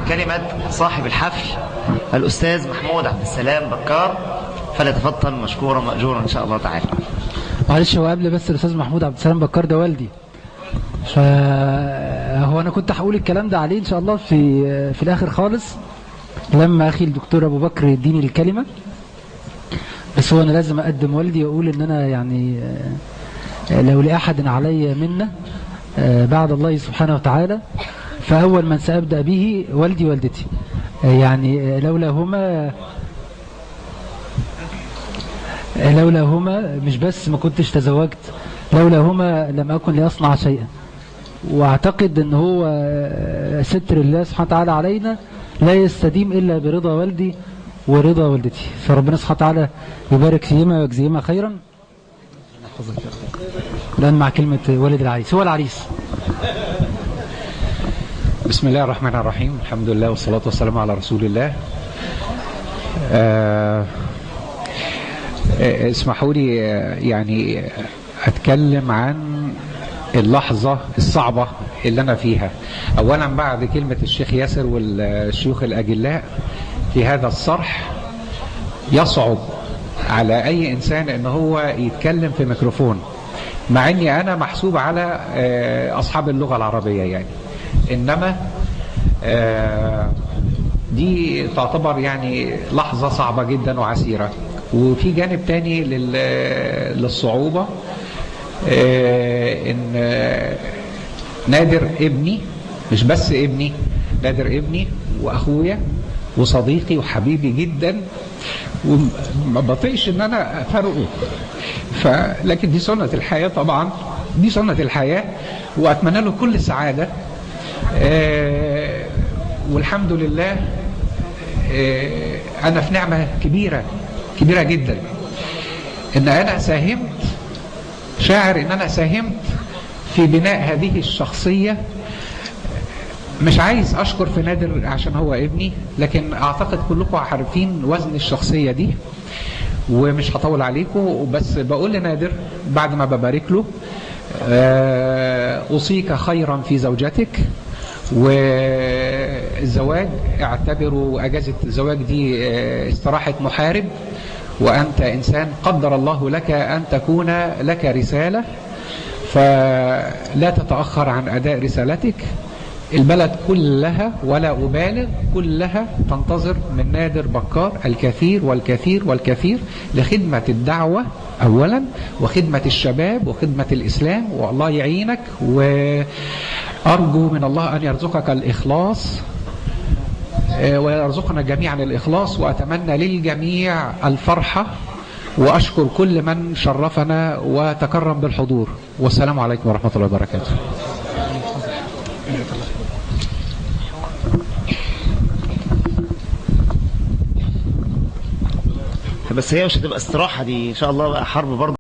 كلمة صاحب الحفل الأستاذ محمود عبد السلام بكار، فليتفضل مشكورا مأجورا إن شاء الله تعالى. معلش، هو قبل بس الأستاذ محمود عبد السلام بكار ده والدي، فهو أنا كنت هقول الكلام ده عليه إن شاء الله في الآخر خالص لما أخي الدكتور أبو بكر يديني الكلمة، بس هو أنا لازم أقدم والدي وأقول إن أنا يعني لو لأحد علي منه بعد الله سبحانه وتعالى فأول من سأبدأ به والدي والدتي، يعني لولا هما مش بس ما كنتش تزوجت، لولا هما لم أكن لأصنع شيئا. واعتقد ان هو ستر الله سبحانه وتعالى علينا لا يستديم إلا برضا والدي ورضا والدتي، فربنا سبحانه وتعالى يبارك فيهما ويجزيهما خيرا. الآن مع كلمة والد العريس، هو العريس. بسم الله الرحمن الرحيم، الحمد لله والصلاة والسلام على رسول الله. اسمحوا لي يعني أتكلم عن اللحظة الصعبة اللي أنا فيها. أولا بعد كلمة الشيخ ياسر والشيوخ الأجلاء في هذا الصرح، يصعب على أي إنسان أنه هو يتكلم في ميكروفون، مع أني أنا محسوب على أصحاب اللغة العربية يعني، إنما دي تعتبر يعني لحظة صعبة جدا وعسيرة. وفي جانب تاني للصعوبة، إن نادر ابني، مش بس ابني، نادر ابني وأخويا وصديقي وحبيبي جدا، وما بطيقش ان انا افرقه، لكن دي سنة الحياة طبعا، دي سنة الحياة، واتمنى له كل سعادة. والحمد لله انا في نعمة كبيرة كبيرة جدا، ان انا ساهمت، شاعر ان انا ساهمت في بناء هذه الشخصية. مش عايز اشكر في نادر عشان هو ابني، لكن اعتقد كلكم عارفين وزن الشخصية دي، ومش هطول عليكم، بس بقول لنادر بعد ما ببارك له أوصيك خيرا في زوجتك، والزواج اعتبروا أجازة الزواج دي استراحة محارب، وأنت إنسان قدر الله لك أن تكون لك رسالة، فلا تتأخر عن أداء رسالتك. البلد كلها ولا أبالغ كلها تنتظر من نادر بكار الكثير والكثير والكثير لخدمة الدعوة أولا، وخدمة الشباب، وخدمة الإسلام، والله يعينك، وأرجو من الله أن يرزقك الإخلاص ويرزقنا جميعا الإخلاص، وأتمنى للجميع الفرحة، وأشكر كل من شرفنا وتكرم بالحضور، والسلام عليكم ورحمة الله وبركاته. بس هي مش هتبقى استراحة، دي إن شاء الله بقى حرب برضه.